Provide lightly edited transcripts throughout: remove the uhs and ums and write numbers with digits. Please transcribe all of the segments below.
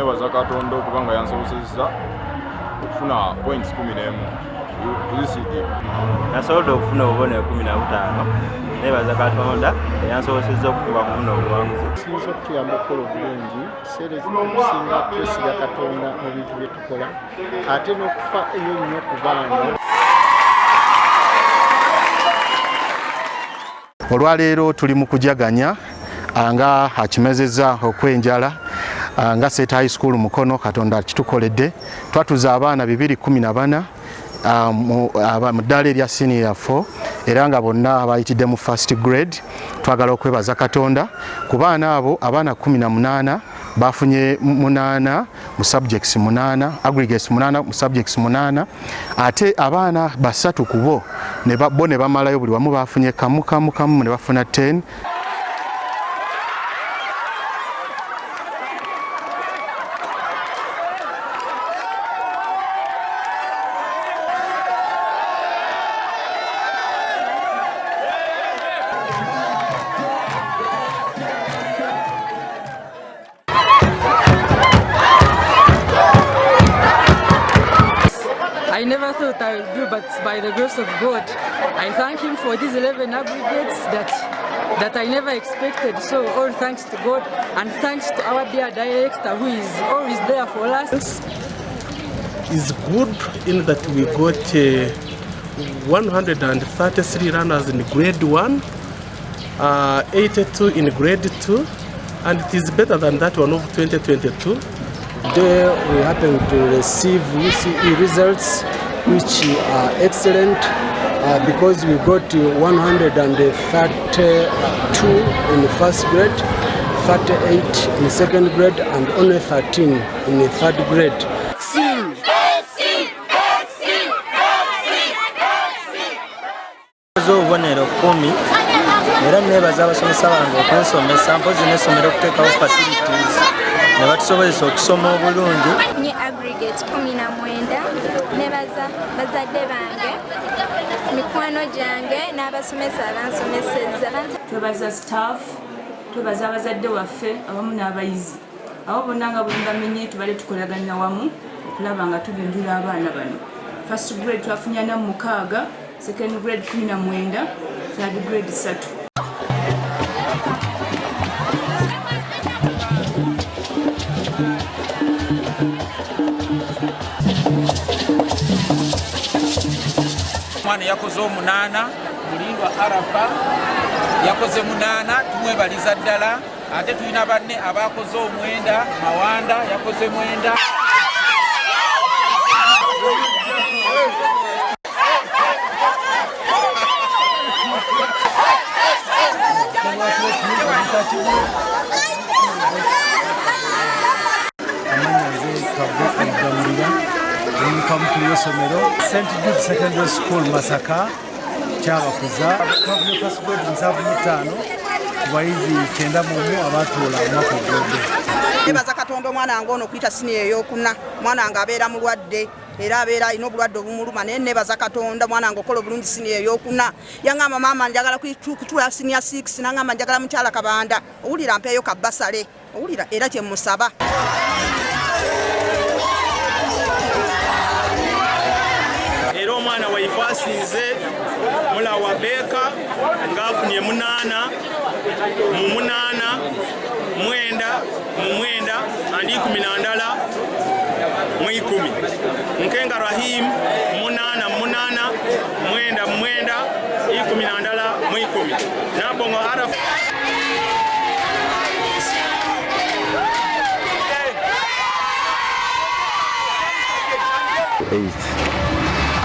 nebaza Katonda okubanga yansobozesezza okufuna points 11 UCD. Nasobola okufuna obubonero 15. Nebaza Katonda yansobozesezza okufuna obuwanguzi. Sinza okutuyamba okukola obulungi ekiseera ekisinga twesiga Katonda mu bintu bye tukola ate n'okufa eyo nnyo ku baana. Olwaleero tuli mu kujaganya nga akimezezza okwenjala nga State High School Mukono Katonda kitukoledde twatuza abaana 214 mu ddala erya senior 4 era nga bonna abayitidde mu first grade. Twagala okwebaza Katonda ku baana abo abaana 18 bafunye 8 mu subjects 8 aggregates 8 mu subjects 8 ate abaana basatu kubo ne bamalayo buli wamu bafunye kamu ne bafuna 10. I never thought I would do, but by the grace of God, I thank Him for these 11 aggregates that I never expected. So all thanks to God and thanks to our dear director who is always there for us. It's good in that we got 133 runners in grade 1, 82 in grade 2, and it is better than that one of 2022. Today we happen to receive UCE results which are excellent because we got 132 in the first grade, 38 in the second grade and only 13 in the third grade. Obubonero 10 era nebaza abasomesa bange okunsomesa mpozi n'essomero okuteekawo facilities ne batusobozesa okusoma obulungi. Nye aggregate 19 nebaza bazadde bange mikwano gyange n'abasomesa abansomesezza. Twebaza staff, twebaza abazadde waffe awamu n'abayizi abo bonna nga bwe bamenye tubale tukolagana wamu okulaba nga tubinjula abaana bano. First grade twafunye 6, second grade 19, third grade 3. Mwana yakoze 8, mulindwa Arafa yakoze 8, tumwebaliza ddala. Ate tulina banne abakoze 9, Mawanda yakoze 9. St. Jude Secondary School Masaka kyabakuza twavunye first grade 75 kubayizi 9 abatuula omwaka ogwedde. Nebaza Katonda omwana wange ono okuyita siniya ey'okuna. Mwana wange abeera mulwadde era abeera alina obulwadde obumuluma naye nebaza Katonda mwana wange okola obulungi siniya ey'okuna. Yaŋŋamba maama njagala kutula siniya 6 naŋŋamba njagala mukyala Kabanda owulira mpeeyo kabbasale owulira era kye musaba. Era omwana waife asinze mulawa Beka ngaafunye 8 mu 8 mwenda mu mwenda andi 10 mu 10. Nkenga Rahim 8 mu 8 mwenda mu mwenda 10 mu 10. Nabongo Arafa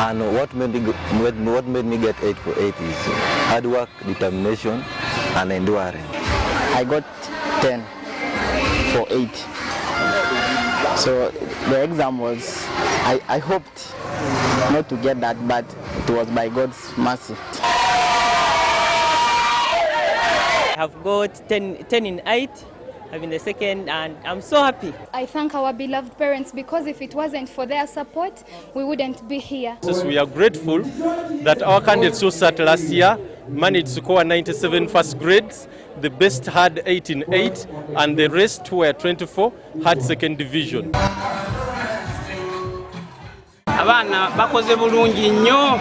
And what made me get 8 for 8 is hard work, determination, and endurance. I got 10 for 8. So the exam was, I hoped not to get that, but it was by God's mercy. I have got 10 in 8, having the second, and I'm so happy. I thank our beloved parents because if it wasn't for their support, we wouldn't be here. So we are grateful that our candidates who sat last year managed to score 97 first grades. The best had 8 in 8, and the rest, who were 24, had second division. Abaana bakoze bulungi nnyo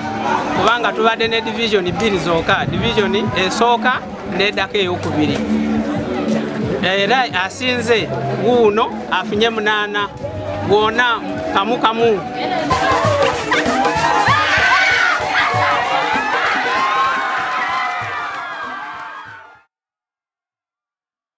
kubanga tubadde ne division 2 zokka, division esooka n'eddako ey'okubiri. Era asinze wuuno afunye 8 gwona kamu kamu.